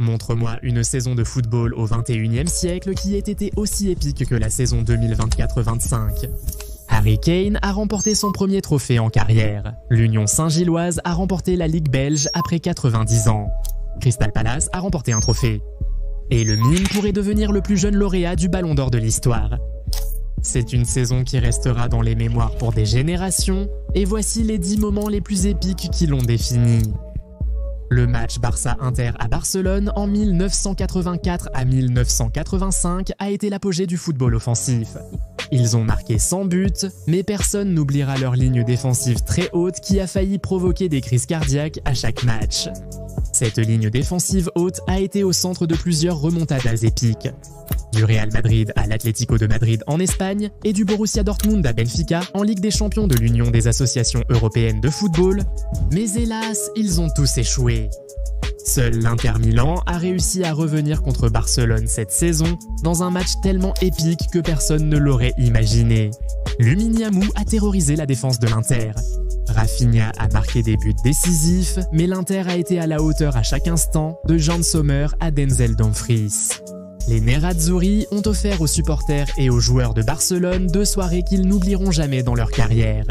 Montre-moi une saison de football au XXIe siècle qui ait été aussi épique que la saison 2024-25. Harry Kane a remporté son premier trophée en carrière. L'Union Saint-Gilloise a remporté la Ligue belge après 90 ans. Crystal Palace a remporté un trophée. Et le Mime pourrait devenir le plus jeune lauréat du Ballon d'Or de l'histoire. C'est une saison qui restera dans les mémoires pour des générations, et voici les 10 moments les plus épiques qui l'ont défini. Le match Barça-Inter à Barcelone en 1984 à 1985 a été l'apogée du football offensif. Ils ont marqué 100 buts, mais personne n'oubliera leur ligne défensive très haute qui a failli provoquer des crises cardiaques à chaque match. Cette ligne défensive haute a été au centre de plusieurs remontadas épiques. Du Real Madrid à l'Atlético de Madrid en Espagne et du Borussia Dortmund à Benfica en Ligue des Champions de l'Union des associations européennes de football, mais hélas, ils ont tous échoué. Seul l'Inter Milan a réussi à revenir contre Barcelone cette saison dans un match tellement épique que personne ne l'aurait imaginé. Luminiamou a terrorisé la défense de l'Inter. Rafinha a marqué des buts décisifs, mais l'Inter a été à la hauteur à chaque instant, de Jan Sommer à Denzel Dumfries. Les Nerazzurri ont offert aux supporters et aux joueurs de Barcelone 2 soirées qu'ils n'oublieront jamais dans leur carrière.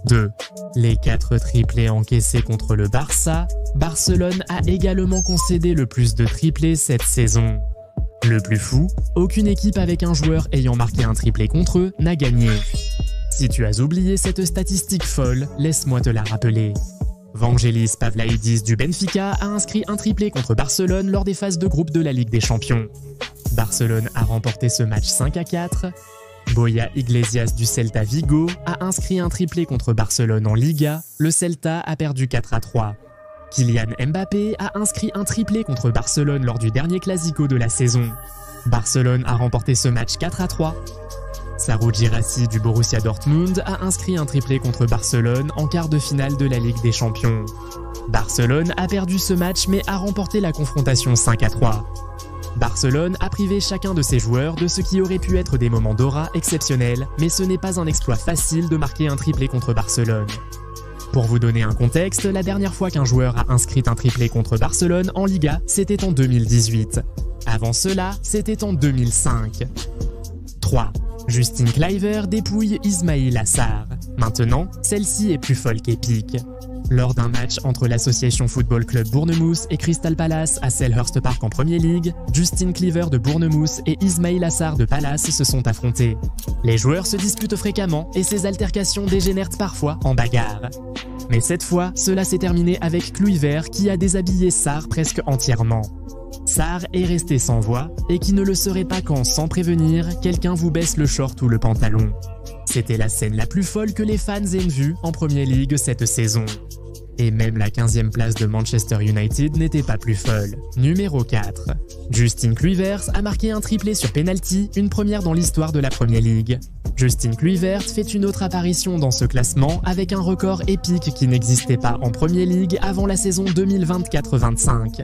2. Les 4 triplés encaissés contre le Barça, Barcelone a également concédé le plus de triplés cette saison. Le plus fou, aucune équipe avec un joueur ayant marqué un triplé contre eux n'a gagné. Si tu as oublié cette statistique folle, laisse-moi te la rappeler. Vangelis Pavlaidis du Benfica a inscrit un triplé contre Barcelone lors des phases de groupe de la Ligue des Champions. Barcelone a remporté ce match 5-4. Boya Iglesias du Celta Vigo a inscrit un triplé contre Barcelone en Liga, le Celta a perdu 4-3. Kylian Mbappé a inscrit un triplé contre Barcelone lors du dernier Clasico de la saison. Barcelone a remporté ce match 4-3. Sarou Girassi du Borussia Dortmund a inscrit un triplé contre Barcelone en quart de finale de la Ligue des Champions. Barcelone a perdu ce match mais a remporté la confrontation 5-3. Barcelone a privé chacun de ses joueurs de ce qui aurait pu être des moments d'aura exceptionnels, mais ce n'est pas un exploit facile de marquer un triplé contre Barcelone. Pour vous donner un contexte, la dernière fois qu'un joueur a inscrit un triplé contre Barcelone en Liga, c'était en 2018. Avant cela, c'était en 2005. 3. Justin Kluivert dépouille Ismaïla Sarr. Maintenant, celle-ci est plus folle qu'épique. Lors d'un match entre l'association Football Club Bournemouth et Crystal Palace à Selhurst Park en Premier League, Justin Kluivert de Bournemouth et Ismaïla Sarr de Palace se sont affrontés. Les joueurs se disputent fréquemment et ces altercations dégénèrent parfois en bagarre. Mais cette fois, cela s'est terminé avec Kluivert qui a déshabillé Sarr presque entièrement. Sarr est resté sans voix et qui ne le serait pas quand, sans prévenir, quelqu'un vous baisse le short ou le pantalon. C'était la scène la plus folle que les fans aient vue en Premier League cette saison. Et même la 15e place de Manchester United n'était pas plus folle. Numéro 4. Justin Kluivert a marqué un triplé sur penalty, une première dans l'histoire de la Premier League. Justin Kluivert fait une autre apparition dans ce classement avec un record épique qui n'existait pas en Premier League avant la saison 2024-25.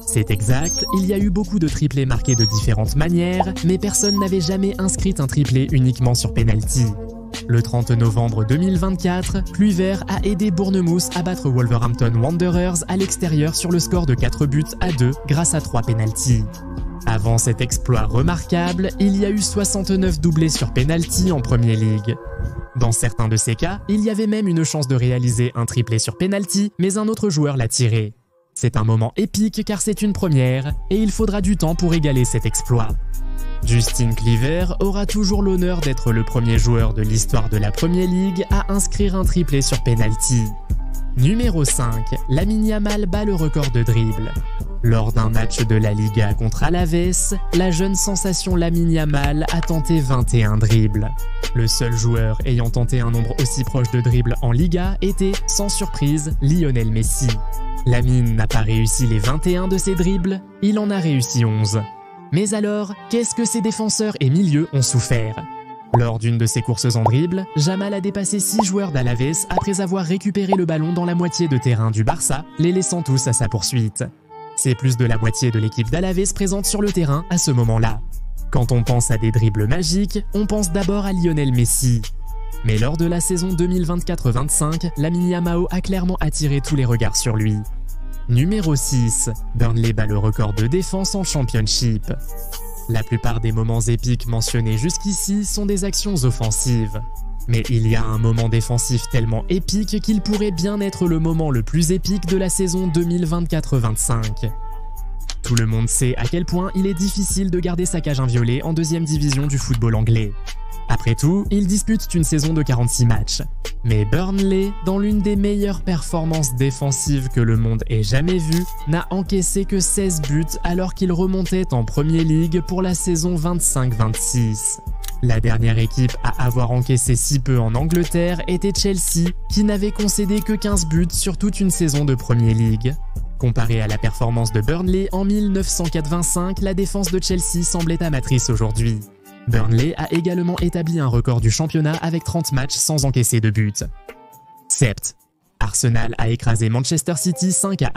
C'est exact, il y a eu beaucoup de triplés marqués de différentes manières, mais personne n'avait jamais inscrit un triplé uniquement sur penalty. Le 30 novembre 2024, Kluivert a aidé Bournemouth à battre Wolverhampton Wanderers à l'extérieur sur le score de 4-2 grâce à 3 pénaltys. Avant cet exploit remarquable, il y a eu 69 doublés sur penalty en Premier League. Dans certains de ces cas, il y avait même une chance de réaliser un triplé sur penalty, mais un autre joueur l'a tiré. C'est un moment épique car c'est une première, et il faudra du temps pour égaler cet exploit. Justin Kluivert aura toujours l'honneur d'être le premier joueur de l'histoire de la Premier League à inscrire un triplé sur penalty. Numéro 5. Lamine Yamal bat le record de dribble. Lors d'un match de la Liga contre Alaves, la jeune sensation Lamine Yamal a tenté 21 dribbles. Le seul joueur ayant tenté un nombre aussi proche de dribbles en Liga était, sans surprise, Lionel Messi. Lamine n'a pas réussi les 21 de ses dribbles, il en a réussi 11. Mais alors, qu'est-ce que ces défenseurs et milieux ont souffert? Lors d'une de ses courses en dribble, Yamal a dépassé 6 joueurs d'Alaves après avoir récupéré le ballon dans la moitié de terrain du Barça, les laissant tous à sa poursuite. C'est plus de la moitié de l'équipe d'Alaves présente sur le terrain à ce moment-là. Quand on pense à des dribbles magiques, on pense d'abord à Lionel Messi. Mais lors de la saison 2024-25, Lamine Yamal a clairement attiré tous les regards sur lui. Numéro 6. Burnley bat le record de défense en Championship. La plupart des moments épiques mentionnés jusqu'ici sont des actions offensives. Mais il y a un moment défensif tellement épique qu'il pourrait bien être le moment le plus épique de la saison 2024-25. Tout le monde sait à quel point il est difficile de garder sa cage inviolée en deuxième division du football anglais. Après tout, ils disputent une saison de 46 matchs. Mais Burnley, dans l'une des meilleures performances défensives que le monde ait jamais vues, n'a encaissé que 16 buts alors qu'il remontait en Premier League pour la saison 25-26. La dernière équipe à avoir encaissé si peu en Angleterre était Chelsea, qui n'avait concédé que 15 buts sur toute une saison de Premier League. Comparé à la performance de Burnley en 1985, la défense de Chelsea semblait amatrice aujourd'hui. Burnley a également établi un record du championnat avec 30 matchs sans encaisser de but. 7. Arsenal a écrasé Manchester City 5-1.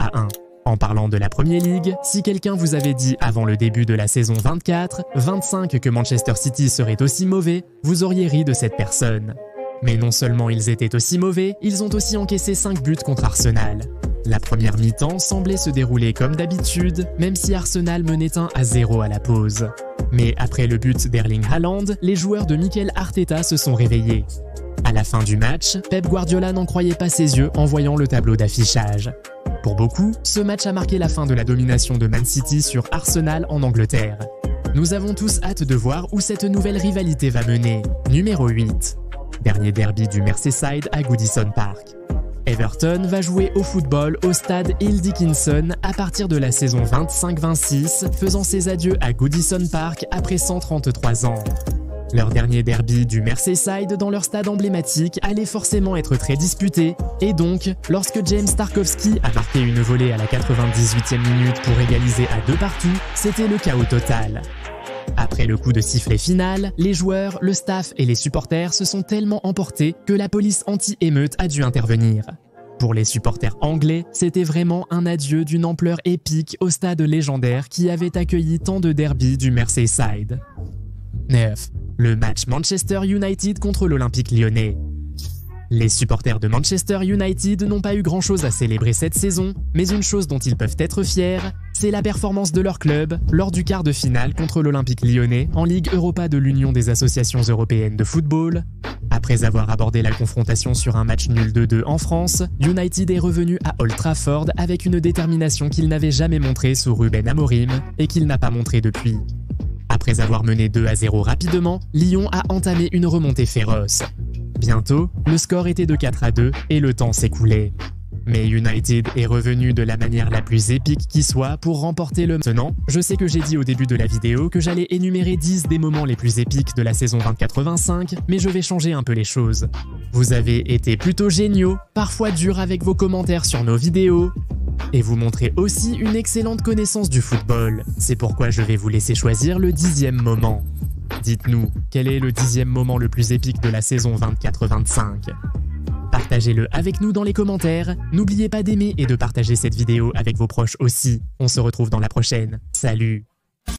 En parlant de la Premier League, si quelqu'un vous avait dit avant le début de la saison 24-25 que Manchester City serait aussi mauvais, vous auriez ri de cette personne. Mais non seulement ils étaient aussi mauvais, ils ont aussi encaissé 5 buts contre Arsenal. La première mi-temps semblait se dérouler comme d'habitude, même si Arsenal menait 1-0 à la pause. Mais après le but d'Erling Haaland, les joueurs de Mikel Arteta se sont réveillés. À la fin du match, Pep Guardiola n'en croyait pas ses yeux en voyant le tableau d'affichage. Pour beaucoup, ce match a marqué la fin de la domination de Man City sur Arsenal en Angleterre. Nous avons tous hâte de voir où cette nouvelle rivalité va mener. Numéro 8. Dernier derby du Merseyside à Goodison Park. Everton va jouer au football au stade Hill Dickinson à partir de la saison 25-26, faisant ses adieux à Goodison Park après 133 ans. Leur dernier derby du Merseyside dans leur stade emblématique allait forcément être très disputé, et donc, lorsque James Tarkowski a marqué une volée à la 98e minute pour égaliser à 2 partout, c'était le chaos total. Après le coup de sifflet final, les joueurs, le staff et les supporters se sont tellement emportés que la police anti-émeute a dû intervenir. Pour les supporters anglais, c'était vraiment un adieu d'une ampleur épique au stade légendaire qui avait accueilli tant de derbys du Merseyside. 9. Le match Manchester United contre l'Olympique Lyonnais. Les supporters de Manchester United n'ont pas eu grand-chose à célébrer cette saison, mais une chose dont ils peuvent être fiers, c'est la performance de leur club lors du quart de finale contre l'Olympique Lyonnais en Ligue Europa de l'Union des associations européennes de football. Après avoir abordé la confrontation sur un match nul 2-2 en France, United est revenu à Old Trafford avec une détermination qu'il n'avait jamais montrée sous Ruben Amorim et qu'il n'a pas montrée depuis. Après avoir mené 2-0 rapidement, Lyon a entamé une remontée féroce. Bientôt, le score était de 4-2 et le temps s'écoulait. Mais United est revenu de la manière la plus épique qui soit pour remporter le... Maintenant, je sais que j'ai dit au début de la vidéo que j'allais énumérer 10 des moments les plus épiques de la saison 24-25, mais je vais changer un peu les choses. Vous avez été plutôt géniaux, parfois durs avec vos commentaires sur nos vidéos, et vous montrez aussi une excellente connaissance du football. C'est pourquoi je vais vous laisser choisir le 10e moment. Dites-nous, quel est le 10e moment le plus épique de la saison 24-25 ? Partagez-le avec nous dans les commentaires. N'oubliez pas d'aimer et de partager cette vidéo avec vos proches aussi. On se retrouve dans la prochaine. Salut!